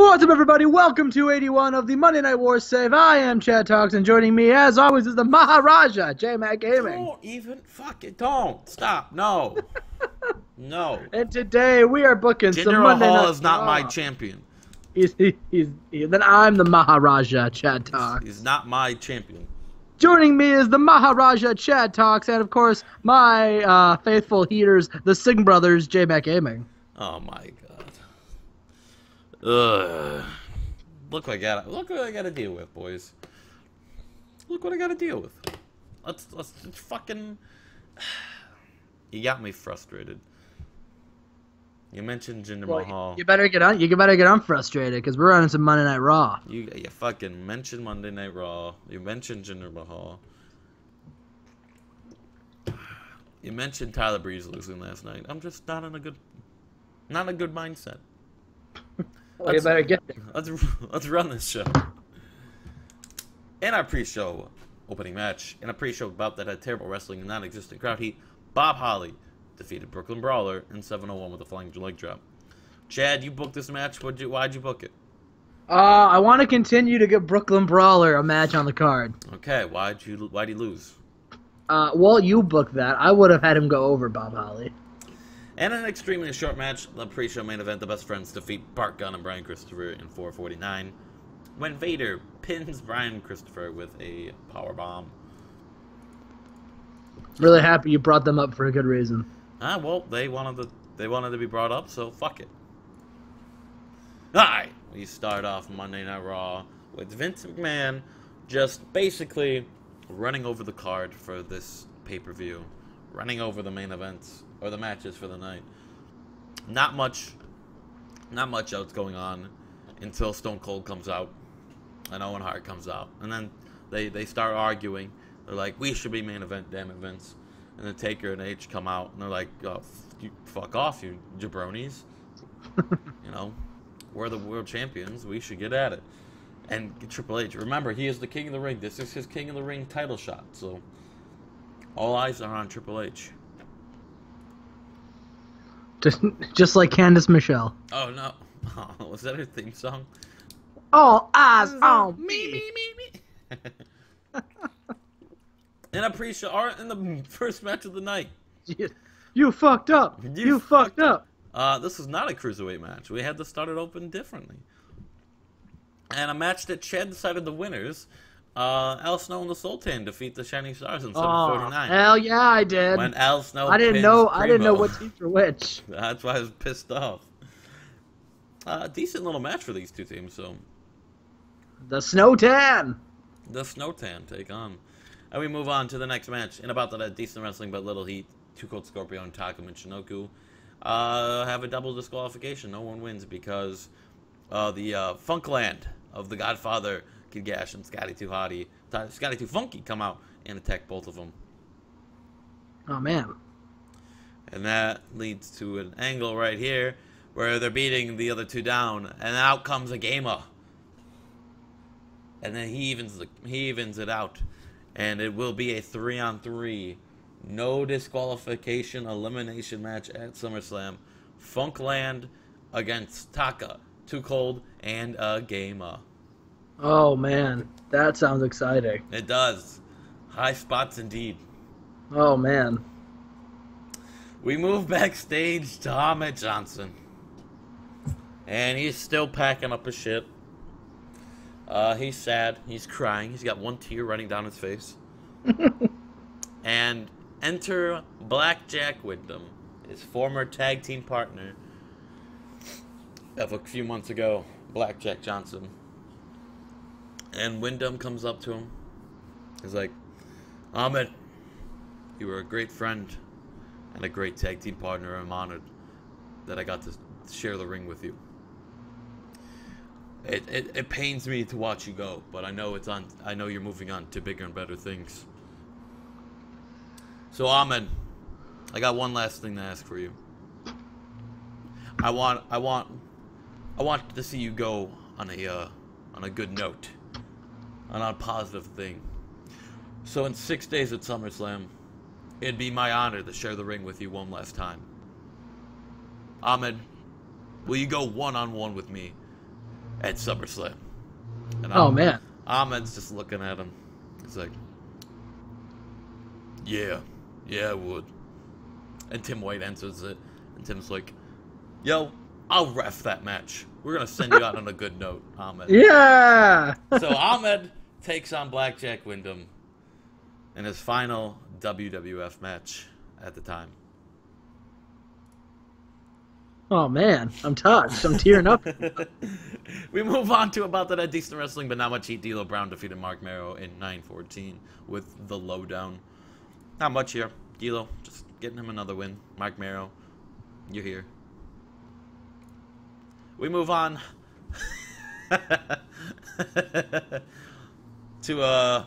What's up, everybody? Welcome to 81 of the Monday Night Wars save. I am Chad Talks, and joining me, as always, is the Maharaja, Jmack Gaming. Don't even don't stop. No, no. And today we are booking some Jinder Monday Mahal Night is not my Raw. champion. Then I'm the Maharaja, Chad Talks. He's not my champion. Joining me is the Maharaja, Chad Talks, and of course my faithful heaters, the Singh brothers, Jmack Gaming. Oh my god. Ugh. Look what I gotta deal with, boys. Look what I gotta deal with. Let's fucking. You got me frustrated. You mentioned Jinder Mahal. You better get unfrustrated because we're running some Monday Night Raw. You fucking mentioned Monday Night Raw. You mentioned Jinder Mahal. You mentioned Tyler Breeze losing last night. I'm just not in a good mindset. Well, you better get there. Let's run this show. In our pre-show opening match, in a pre-show bout that had terrible wrestling and non-existent crowd heat, Bob Holly defeated Brooklyn Brawler in 701 with a flying leg drop. Chad, you booked this match. Why'd you book it? I want to continue to give Brooklyn Brawler a match on the card. Okay, why'd he lose? Well, you booked that. I would have had him go over Bob Holly. And in an extremely short match, the pre-show main event, the Best Friends defeat Bart Gunn and Brian Christopher in 4:49, when Vader pins Brian Christopher with a power bomb. Really happy you brought them up for a good reason. Well, they wanted to be brought up, so fuck it. Alright, we start off Monday Night Raw with Vince McMahon just basically running over the card for this pay-per-view, running over the main events or the matches for the night. Not much else going on until Stone Cold comes out and Owen Hart comes out, and then they start arguing. They're like, "We should be main event, damn it, Vince." And then Taker and H come out and they're like, "Oh, you fuck off, you jabronis." You know, we're the world champions. We should get at it. And Triple H, remember, he is the King of the Ring. This is his King of the Ring title shot. So all eyes are on Triple H. Just like Candice Michelle. Oh no, was that her theme song? All eyes on Me. In a pre-show, or in the first match of the night. You fucked up. You fucked up. This is not a cruiserweight match. We had to start it open differently. And a match that Chad decided the winners. Al Snow and the Sultan defeat the Shining Stars in 7:49. Hell yeah, I did. When Al Snow, I didn't know what teams were which. That's why I was pissed off. Decent little match for these two teams. So the Snowtan. The Snowtan take on. And we move on to the next match. In about that decent wrestling but little heat, Too Cold Scorpio and Taka Michinoku have a double disqualification. No one wins because the Funkland of the Godfather, Kid Gash and Scotty 2 Funky come out and attack both of them. Oh, man. And that leads to an angle right here where they're beating the other two down, and out comes a gamer. And then he evens it out. And it will be a 3-on-3, no disqualification elimination match at SummerSlam. Funkland against Taka, Too Cold, and a gamer. Oh, man. That sounds exciting. It does. High spots indeed. Oh, man. We move backstage to Ahmed Johnson. And he's still packing up his shit. He's sad. He's crying. He's got one tear running down his face. And enter Blackjack Wyndham, his former tag team partner of a few months ago, Blackjack Johnson. And Wyndham comes up to him. He's like, "Ahmed, you were a great friend and a great tag team partner. I'm honored that I got to share the ring with you. It pains me to watch you go, but I know you're moving on to bigger and better things. So Ahmed, I got one last thing to ask for you. I want to see you go on a good note, on a positive thing. So in 6 days at SummerSlam, it'd be my honor to share the ring with you one last time. Ahmed, will you go one-on-one with me at SummerSlam. And Oh man. Ahmed's just looking at him. He's like, yeah, I would. And Tim White enters it, and Tim's like, yo, I'll ref that match. We're gonna send you out on a good note, Ahmed. Yeah. So Ahmed takes on Blackjack Wyndham in his final WWF match at the time. Oh man, I'm touched. I'm tearing up. We move on to About That Decent Wrestling, but not much heat. D'Lo Brown defeated Mark Merrow in 9:14 with the lowdown. Not much here. D'Lo just getting him another win. Mark Merrow, you're here. We move on to a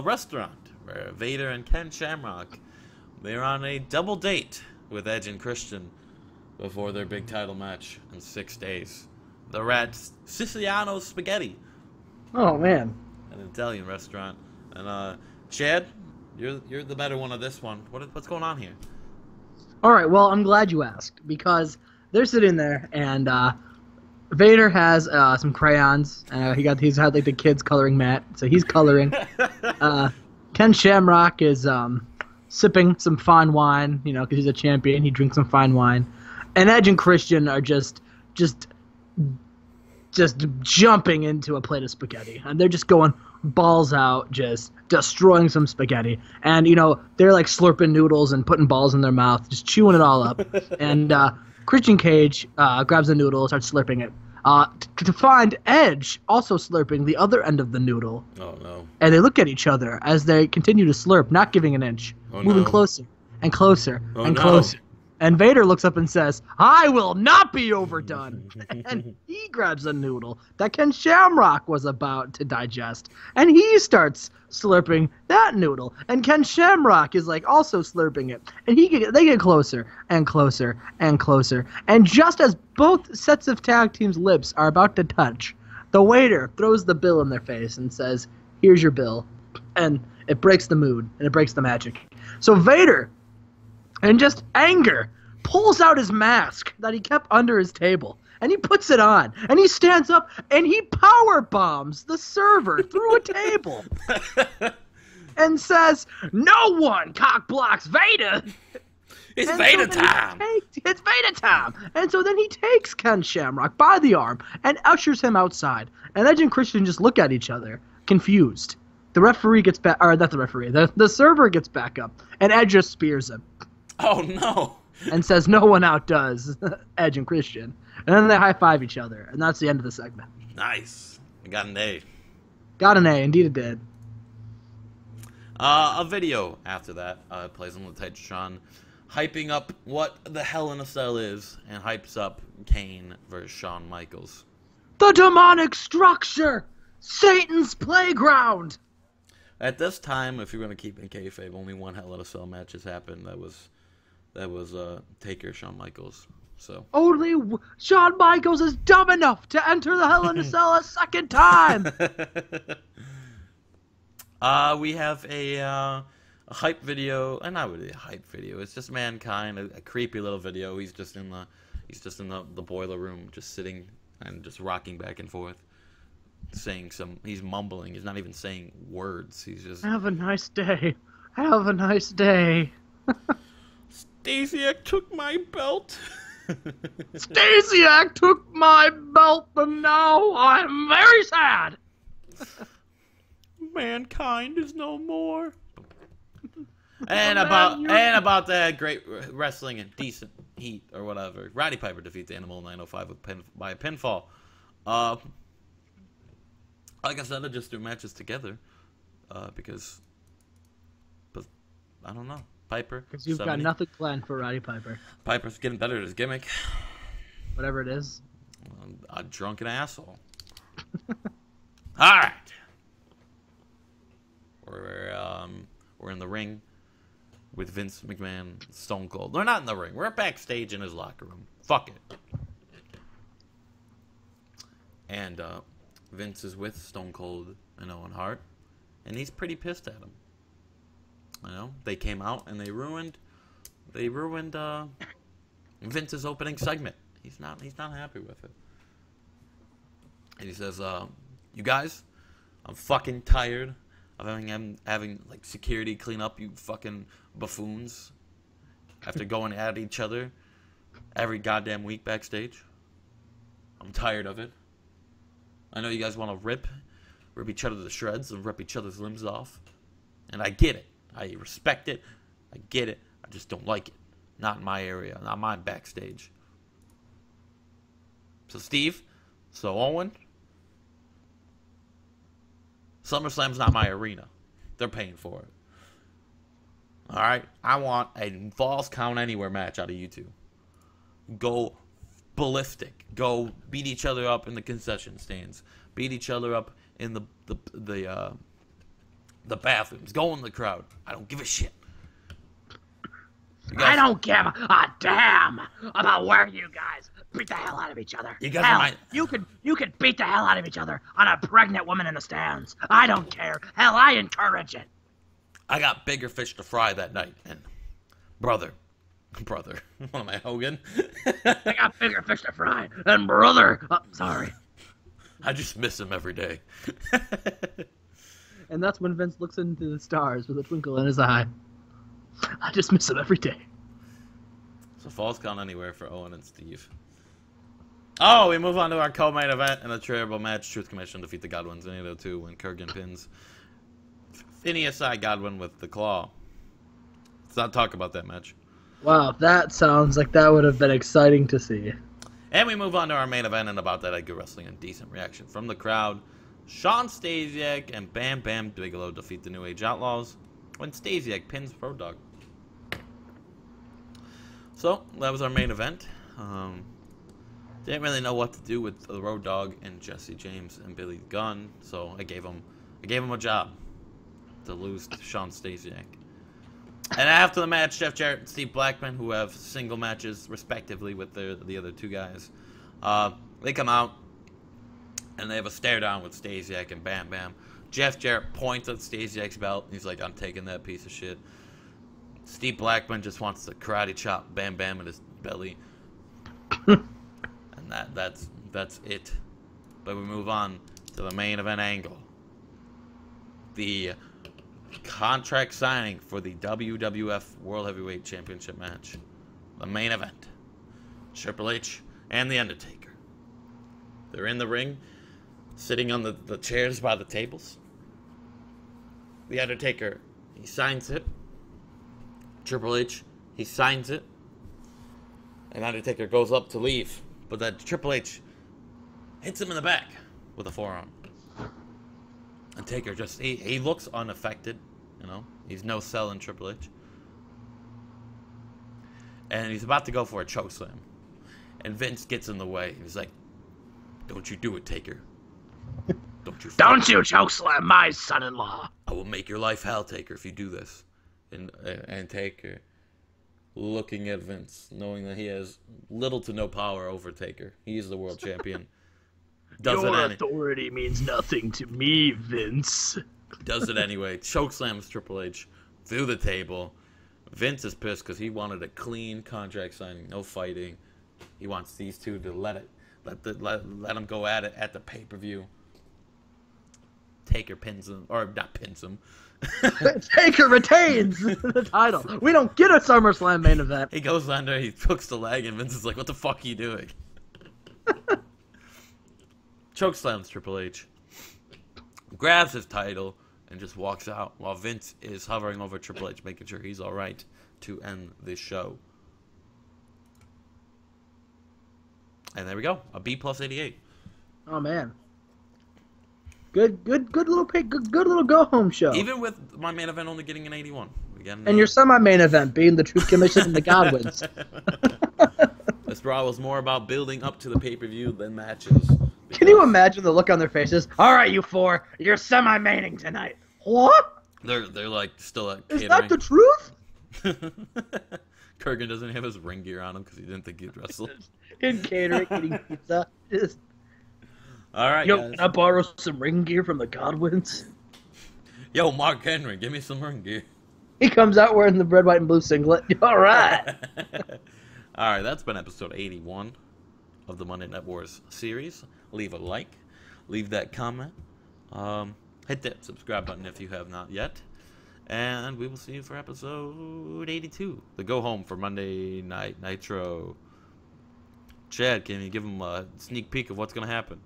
restaurant where Vader and Ken Shamrock, they're on a double date with Edge and Christian before their big title match in 6 days. They're at Siciliano's Spaghetti, Oh man. an Italian restaurant. And Chad, you're the better one of this one. What's going on here? All right. Well, I'm glad you asked because they're sitting there and Vader has some crayons. He's had like the kids coloring mat, so he's coloring. Ken Shamrock is sipping some fine wine, because he's a champion. He drinks some fine wine, and Edge and Christian are just jumping into a plate of spaghetti, and they're just going balls out, just destroying some spaghetti. And they're like slurping noodles and putting balls in their mouth, just chewing it all up. And Christian Cage grabs a noodle, starts slurping it. To find Edge also slurping the other end of the noodle. Oh no! And they look at each other as they continue to slurp, not giving an inch, moving closer and closer and closer. And Vader looks up and says, "I will not be overdone." And he grabs a noodle that Ken Shamrock was about to digest, and he starts slurping that noodle. And Ken Shamrock is like also slurping it, and they get closer and closer and closer. And just as both sets of tag teams' lips are about to touch, the waiter throws the bill in their face and says, "Here's your bill." And it breaks the mood, and it breaks the magic. So Vader, in just anger, pulls out his mask that he kept under his table, and he puts it on, and he stands up, and he power bombs the server through a table, and says, "No one cock blocks Vader." It's Vader time. It's Vader time. And so then he takes Ken Shamrock by the arm and ushers him outside. And Edge and Christian just look at each other, confused. The referee gets back, or not the referee, the server gets back up, and Edge just spears him. Oh no! And says no one outdoes Edge and Christian. And then they high-five each other, and that's the end of the segment. Nice. We got an A. Got an A, indeed it did. A video after that plays on the Titantron, hyping up what the Hell in a Cell is, and hypes up Kane versus Shawn Michaels. The demonic structure! Satan's playground! At this time, if you're going to keep in kayfabe, only one Hell in a Cell match has happened. That was Taker Shawn Michaels. So only Shawn Michaels is dumb enough to enter the Hell in a Cell a second time. We have a hype video, and not really a hype video. It's just Mankind, a creepy little video. He's just in the boiler room, just sitting and just rocking back and forth, saying he's mumbling. He's not even saying words. He's just, "Have a nice day. Have a nice day." Stasiak took my belt. Stasiak took my belt, and now I'm very sad. Mankind is no more. And about that great wrestling and decent heat or whatever. Roddy Piper defeats Animal 905 by a pinfall. Like I said, I just do matches together because I don't know. Piper. Because you've got nothing planned for Roddy Piper. Piper's getting better at his gimmick. Whatever it is. A drunken asshole. All right. We're in the ring with Vince McMahon, Stone Cold. We're not in the ring. We're backstage in his locker room. Fuck it. And Vince is with Stone Cold and Owen Hart, and he's pretty pissed at him. They came out and they ruined Vince's opening segment. He's not happy with it. And he says, you guys, I'm fucking tired of having like security clean up you fucking buffoons after going at each other every goddamn week backstage. I'm tired of it. I know you guys want to rip each other to shreds and rip each other's limbs off. And I get it. I respect it. I get it. I just don't like it. Not in my area. Not my backstage. So Owen, SummerSlam's not my arena. They're paying for it. Alright? I want a Falls Count Anywhere match out of you two. Go ballistic. Go beat each other up in the concession stands. Beat each other up in the bathrooms. Go in the crowd. I don't give a shit. I don't give a damn about where you guys beat the hell out of each other. You guys you could beat the hell out of each other on a pregnant woman in the stands. I don't care. Hell, I encourage it. I got bigger fish to fry that night, and brother, what am I, Hogan? I got bigger fish to fry, and brother, sorry. I just miss him every day. And that's when Vince looks into the stars with a twinkle in his eye. I just miss him every day. So Falls Count Anywhere for Owen and Steve. Oh, we move on to our co-main event in a terrible match. Truth Commission defeat the Godwins in 802 when Kurgan pins Phineas I. Godwin with the claw. Let's not talk about that match. Wow, that sounds like that would have been exciting to see. And we move on to our main event, and about that, good wrestling and decent reaction from the crowd. Shawn Stasiak and Bam Bam Bigelow defeat the New Age Outlaws when Stasiak pins Road Dogg. So, that was our main event. Didn't really know what to do with the Road Dogg and Jesse James and Billy Gunn, so I gave him a job to lose to Shawn Stasiak. And after the match, Jeff Jarrett and Steve Blackman, who have single matches respectively with the other two guys, they come out and they have a stare down with Stasiak and Bam Bam. Jeff Jarrett points at Stasiak's belt. And he's like, I'm taking that piece of shit. Steve Blackman just wants to karate chop Bam Bam in his belly. And that's it. But we move on to the main event angle. The contract signing for the WWF World Heavyweight Championship match. The main event. Triple H and The Undertaker. They're in the ring, sitting on the chairs by the tables. The Undertaker, he signs it. Triple H, he signs it. And Undertaker goes up to leave. But then Triple H hits him in the back with a forearm. And Taker just, he looks unaffected, you know. He's no selling Triple H. And he's about to go for a chokeslam. And Vince gets in the way. He's like, don't you do it, Taker. Don't you chokeslam my son-in-law. I will make your life hell, Taker, if you do this. And Taker, looking at Vince, knowing that he has little to no power over Taker. He is the world champion. Your authority means nothing to me, Vince. Does it anyway. Chokeslams Triple H through the table. Vince is pissed because he wanted a clean contract signing, no fighting. He wants these two to let them go at it at the pay-per-view. Taker pins him, or not pins him. Taker retains the title. We don't get a SummerSlam main event. He goes under, he hooks the leg, and Vince is like, what the fuck are you doing? Chokeslams Triple H. Grabs his title and just walks out while Vince is hovering over Triple H, making sure he's alright to end this show. And there we go. A B plus 88. Oh, man. Good little go-home show. Even with my main event only getting an 81. And your semi-main event being the Truth Commission and the Godwins. This Raw was more about building up to the pay-per-view than matches. Can you imagine the look on their faces? All right, you four, you're semi-maining tonight. What? They're like still at catering. Is that the truth? Kurgan doesn't have his ring gear on him because he didn't think he'd wrestle. In catering, eating pizza. Just... All right, yo, guys. can I borrow some ring gear from the Godwins? Yo, Mark Henry, give me some ring gear. He comes out wearing the red, white, and blue singlet. All right. All right, that's been episode 81 of the Monday Night Wars series. Leave a like, leave that comment. Hit that subscribe button if you have not yet. And we will see you for episode 82. The go home for Monday Night Nitro. Chad, can you give them a sneak peek of what's going to happen?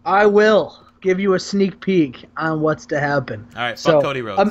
I will give you a sneak peek on what's to happen. All right, fuck Cody Rhodes.